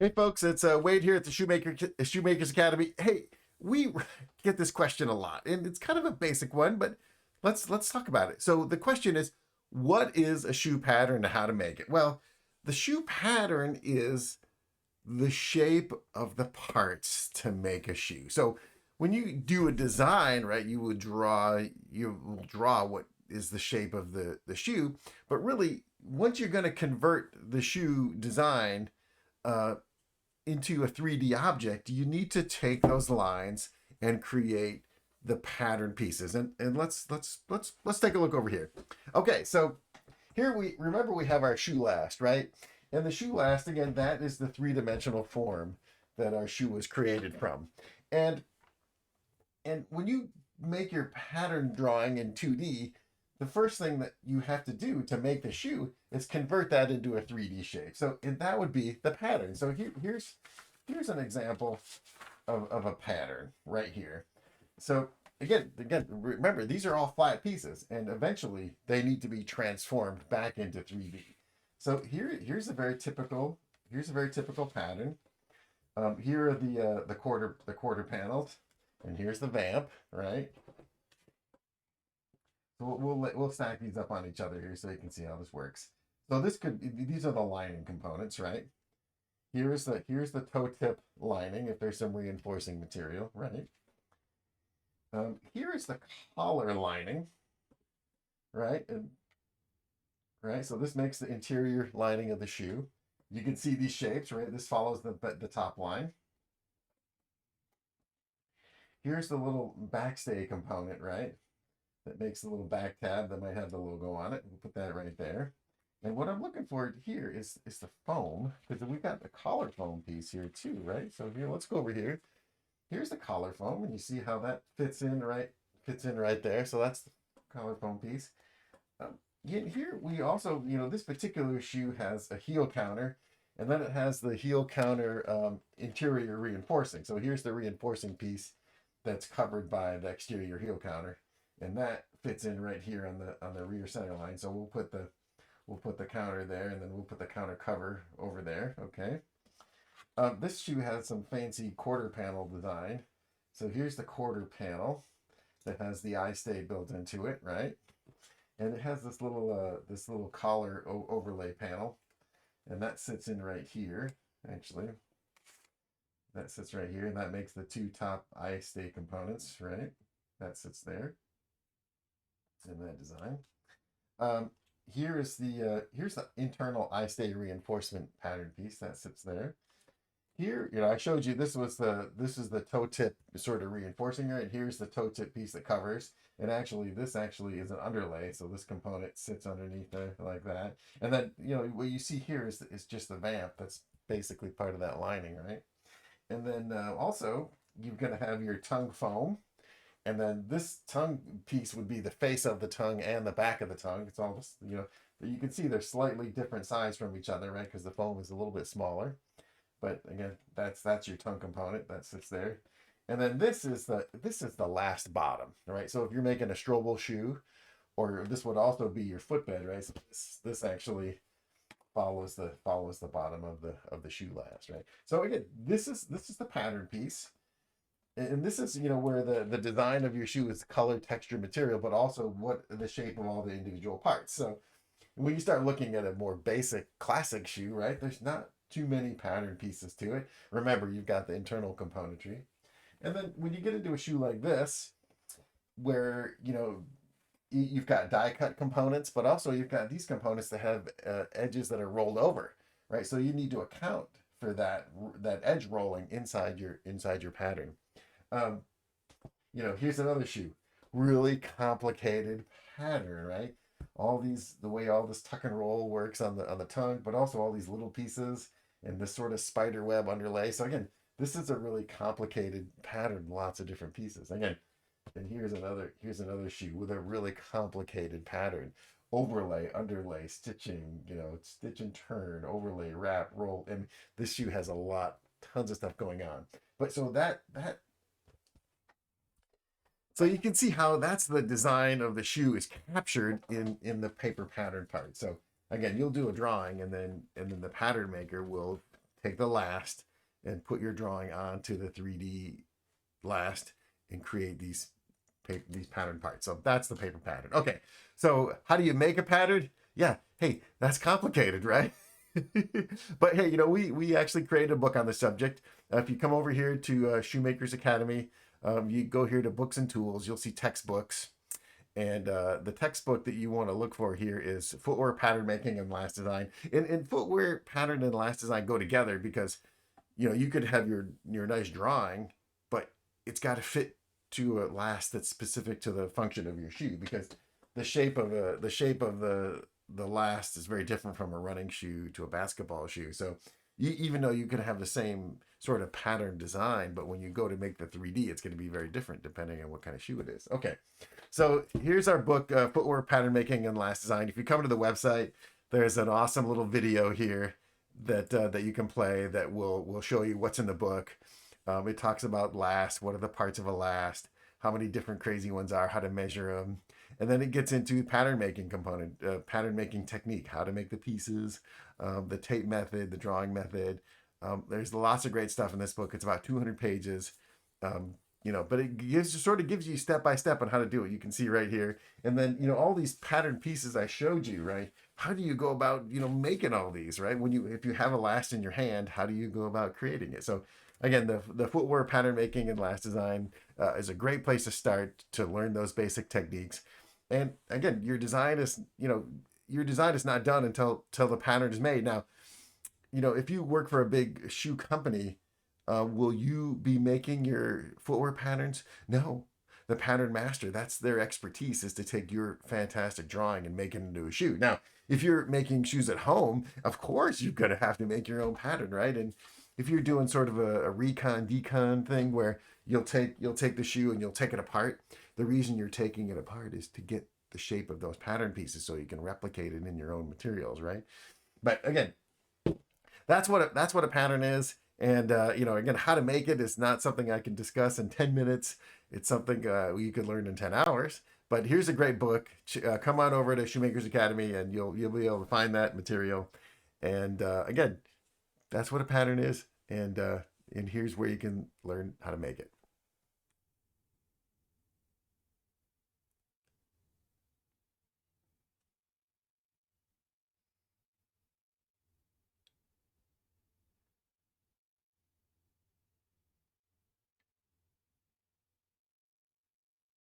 Hey folks, it's Wade here at the Shoemakers Academy. Hey, we get this question a lot, and it's kind of a basic one, but let's talk about it. So the question is, what is a shoe pattern and how to make it? Well, the shoe pattern is the shape of the parts to make a shoe. So when you do a design, right, you will draw what is the shape of the shoe, but really once you're going to convert the shoe design uh, into a 3D object, you need to take those lines and create the pattern pieces. And let's take a look over here. Okay, so here we have our shoe last, right? And the shoe last, again, that is the three-dimensional form that our shoe was created from. And and when you make your pattern drawing in 2D, the first thing that you have to do to make the shoe is convert that into a 3D shape. So and that would be the pattern. So here's an example of a pattern right here. So again, remember these are all flat pieces, and eventually they need to be transformed back into 3D. So here's a very typical pattern. Here are the quarter panels, and here's the vamp, right? So we'll stack these up on each other here so you can see how this works. So these are the lining components, right? Here's the toe tip lining if there's some reinforcing material, right? Here is the collar lining, right? And right, so this makes the interior lining of the shoe. You can see these shapes, right? This follows the top line. Here's the little backstay component, right? That makes the little back tab that might have the logo on it. We'll put that right there. And what I'm looking for here is the foam, because we've got the collar foam piece here too, right? So here, let's go over here. Here's the collar foam, and you see how that fits in right there. So that's the collar foam piece. Here we also, this particular shoe has a heel counter, and then it has the heel counter interior reinforcing. So here's the reinforcing piece that's covered by the exterior heel counter, and that fits in right here on the rear center line. So we'll put the counter there, and then we'll put the counter cover over there. Okay. This shoe has some fancy quarter panel design. So here's the quarter panel that has the eye stay built into it, right? And it has this little collar overlay panel, and that sits in right here. Actually, that sits right here, and that makes the two top eye stay components, right? That sits there in that design. Um, here's the internal eye stay reinforcement pattern piece that sits there. Here, I showed you this is the toe tip sort of reinforcing right. Here's the toe tip piece that covers, and this actually is an underlay, so this component sits underneath there like that. And then what you see here is just the vamp that's basically part of that lining, right? And then also you're gonna have your tongue foam, and then this tongue piece would be the face of the tongue and the back of the tongue. It's all just you can see they're slightly different size from each other, right? Because the foam is a little bit smaller. But again, that's your tongue component that sits there. And then this is the last bottom, right? So if you're making a stroble shoe, or this would also be your footbed, right? So this actually follows the bottom of the shoe last, right? So again, this is the pattern piece. And this is where the design of your shoe is color, texture, material, but also what the shape of all the individual parts. So when you start looking at a more basic classic shoe, right, there's not too many pattern pieces to it. Remember, you've got the internal componentry. And then when you get into a shoe like this, where you've got die cut components, but also you've got these components that have edges that are rolled over, right? So you need to account for that edge rolling inside your pattern. um, Here's another shoe, really complicated pattern, right? The way all this tuck and roll works on the tongue, but also all these little pieces and this sort of spider web underlay. So again, this is a really complicated pattern, lots of different pieces. Again, and here's another shoe with a really complicated pattern. Overlay, underlay, stitching, stitch and turn, overlay, wrap, roll. And this shoe has tons of stuff going on. But so you can see how that's the design of the shoe is captured in the paper pattern part. So again, you'll do a drawing, and then the pattern maker will take the last and put your drawing onto the 3D last and create these pattern parts. So that's the paper pattern. Okay, so how do you make a pattern? Yeah, hey, that's complicated, right? But hey, we actually created a book on the subject. If you come over here to Shoemakers Academy, you go here to books and tools, you'll see textbooks. And the textbook that you want to look for here is Footwear Pattern Making and Last Design. And footwear pattern and last design go together because you could have your nice drawing, but it's got to fit to a last that's specific to the function of your shoe, because the last is very different from a running shoe to a basketball shoe. So even though you could have the same sort of pattern design, but when you go to make the 3D, it's going to be very different depending on what kind of shoe it is. Okay, so here's our book, Footwear Pattern Making and Last Design. If you come to the website, there's an awesome little video here that you can play that will show you what's in the book. It talks about last, what are the parts of a last, how many different crazy ones are, how to measure them. And then it gets into pattern making component, pattern making technique, how to make the pieces, the tape method, the drawing method. There's lots of great stuff in this book. It's about 200 pages, but it gives you step by step on how to do it. You can see right here. And then, all these pattern pieces I showed you, right? How do you go about, making all these, right? If you have a last in your hand, how do you go about creating it? So again, the footwear pattern making and last design is a great place to start to learn those basic techniques. And again, your design is not done until the pattern is made. Now, if you work for a big shoe company, will you be making your footwear patterns? No. The pattern master, that's their expertise, is to take your fantastic drawing and make it into a shoe. Now, if you're making shoes at home, of course you're going to have to make your own pattern, right? And if you're doing sort of a recon decon thing where you'll take the shoe and you'll take it apart, the reason you're taking it apart is to get the shape of those pattern pieces so you can replicate it in your own materials, right? But again, that's what a pattern is. And again, how to make it is not something I can discuss in 10 minutes. It's something you could learn in 10 hours. But here's a great book. Come on over to Shoemakers Academy and you'll be able to find that material. And again, that's what a pattern is. And here's where you can learn how to make it.